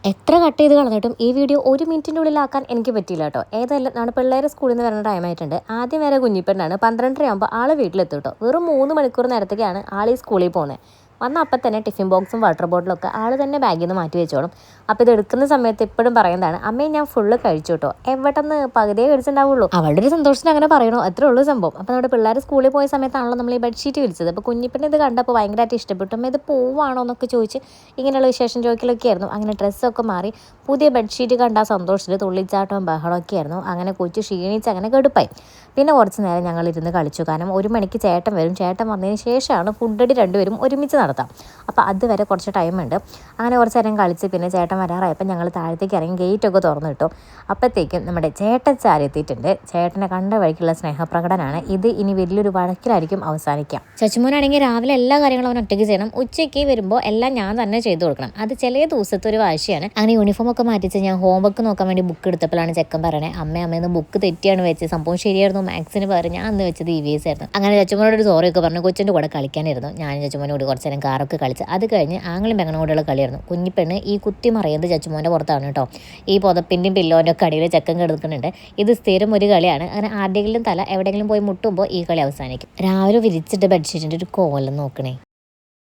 എത്ര കട്ട് ചെയ്ത് കളഞ്ഞിട്ടും ഈ വീഡിയോ 1 മിനിറ്റിൻ്റെ ഉള്ളിലാക്കാൻ എനിക്ക് പറ്റിയില്ല കേട്ടോ. ഏതായാലും നമ്മുടെ പിള്ളേരെ സ്കൂളിൽ നിന്ന് വരുന്ന ടൈമായിട്ടുണ്ട്. ആദ്യം വരെ കുഞ്ഞിപ്പെണ്ണാണ്. 12:30 ആകുമ്പോൾ ആൾ വീട്ടിലെത്തും കേട്ടോ. വെറും 3 മണിക്കൂർ നേരത്തേക്കാണ് ആൾ ഈ സ്കൂളിൽ പോകുന്നത്. വന്ന അപ്പം തന്നെ ടിഫിൻ ബോക്സും വാട്ടർ ബോട്ടിലൊക്കെ ആൾ തന്നെ ബാഗിൽ നിന്ന് മാറ്റി വെച്ചോളും. അപ്പോൾ ഇത് എടുക്കുന്ന സമയത്ത് എപ്പോഴും പറയുന്നതാണ്, അമ്മയെ ഞാൻ ഫുള്ള് കഴിച്ചു കേട്ടോ, എവിടെന്ന് പകുതിയേ കഴിച്ചിട്ടുണ്ടാവുള്ളൂ. അവളുടെ ഒരു സന്തോഷത്തിന് അങ്ങനെ പറയണോ, അത്രേ ഉള്ളൂ സംഭവം. അപ്പോൾ നമ്മുടെ പിള്ളേർ സ്കൂളിൽ പോയ സമയത്താണല്ലോ നമ്മൾ ഈ ബെഡ്ഷീറ്റ് വിരിച്ചത്. അപ്പോൾ കുഞ്ഞിപ്പെണ്ണ ഇത് കണ്ടപ്പോൾ ഭയങ്കരമായിട്ട് ഇഷ്ടപ്പെട്ടു. അമ്മ ഇത് പോവാണോ എന്നൊക്കെ ചോദിച്ച് ഇങ്ങനെയുള്ള വിശേഷം ചോദിക്കലൊക്കെ ആയിരുന്നു. അങ്ങനെ ഡ്രസ്സൊക്കെ മാറി പുതിയ ബെഡ്ഷീറ്റ് കണ്ട ആ സന്തോഷത്തിൽ തുള്ളിച്ചാട്ടവും ബഹളമൊക്കെ ആയിരുന്നു. അങ്ങനെ കൊച്ചു ക്ഷീണിച്ച് അങ്ങനെ കടുപ്പായി. പിന്നെ കുറച്ച് നേരം ഞങ്ങൾ ഇരുന്ന് കളിച്ചു. കാരണം 1 മണിക്ക് ചേട്ടൻ വരും. ചേട്ടൻ വന്നതിന് ശേഷമാണ് ഫുഡടി രണ്ടുപേരും ഒരുമിച്ച് നടത്താം. അപ്പോൾ അതുവരെ കുറച്ച് ടൈമുണ്ട്. അങ്ങനെ കുറച്ച് നേരം കളിച്ച് പിന്നെ ചേട്ടൻ വരാറായപ്പോൾ ഞങ്ങൾ താഴത്തേക്ക് ഇറങ്ങി ഗേറ്റൊക്കെ തുറന്നു കിട്ടും. അപ്പോഴത്തേക്കും നമ്മുടെ ചേട്ടച്ചാരി എത്തിയിട്ടുണ്ട്. ചേട്ടനെ കണ്ട വഴിക്കുള്ള സ്നേഹപ്രകടനമാണ് ഇത്. ഇനി വലിയൊരു വഴക്കിലായിരിക്കും അവസാനിക്കാം. ചച്ചുമോനാണെങ്കിൽ രാവിലെ എല്ലാ കാര്യങ്ങളും അവൻ ഒറ്റയ്ക്ക് ചെയ്യണം. ഉച്ചയ്ക്ക് വരുമ്പോൾ എല്ലാം ഞാൻ തന്നെ ചെയ്തു കൊടുക്കണം. അത് ചില ദിവസത്തെ ഒരു വാശിയാണ്. അങ്ങനെ യൂണിഫോം ഒക്കെ മാറ്റിച്ച് ഞാൻ ഹോംവർക്ക് നോക്കാൻ വേണ്ടി ബുക്ക് എടുത്തപ്പോഴാണ് ചെക്കൻ പറയണേ, അമ്മേന്ന് ബുക്ക് തെറ്റിയാണ് വെച്ചത്, സംഭവം ശരിയായിരുന്നു, മാത്സിന് പകരം ഞാൻ അന്ന് വെച്ചത് EVS ആയിരുന്നു. അങ്ങനെ ചച്ചുമോനോട് ഒരു സോറിയൊക്കെ പറഞ്ഞു കൊച്ചിൻ്റെ കൂടെ കളിക്കാനായിരുന്നു. ഞാൻ ചച്ചുമോനോട് കുറച്ച് നേരം കാറൊക്കെ കളിച്ച് അത് കഴിഞ്ഞ് ആങ്ങളും പെങ്ങനോടുള്ള കളിയായിരുന്നു. കുഞ്ഞിപ്പെണ്ണ് ഈ കുത്തി മറിയുന്നത് ചച്ചുമോൻ്റെ പുറത്താണ് കേട്ടോ. ഈ പുതപ്പിൻ്റെയും പില്ലോൻ്റെ ഒക്കെ അടിയിൽ ചെക്കൻ കിടക്കുന്നുണ്ട്. ഇത് സ്ഥിരം ഒരു കളിയാണ്. അങ്ങനെ ആരുടെയെങ്കിലും തല എവിടെയെങ്കിലും പോയി മുട്ടുമ്പോൾ ഈ കളി അവസാനിക്കും. രാവിലെ വിരിച്ചിട്ട് ബെഡ്ഷീറ്റിൻ്റെ ഒരു കോലം നോക്കണേ.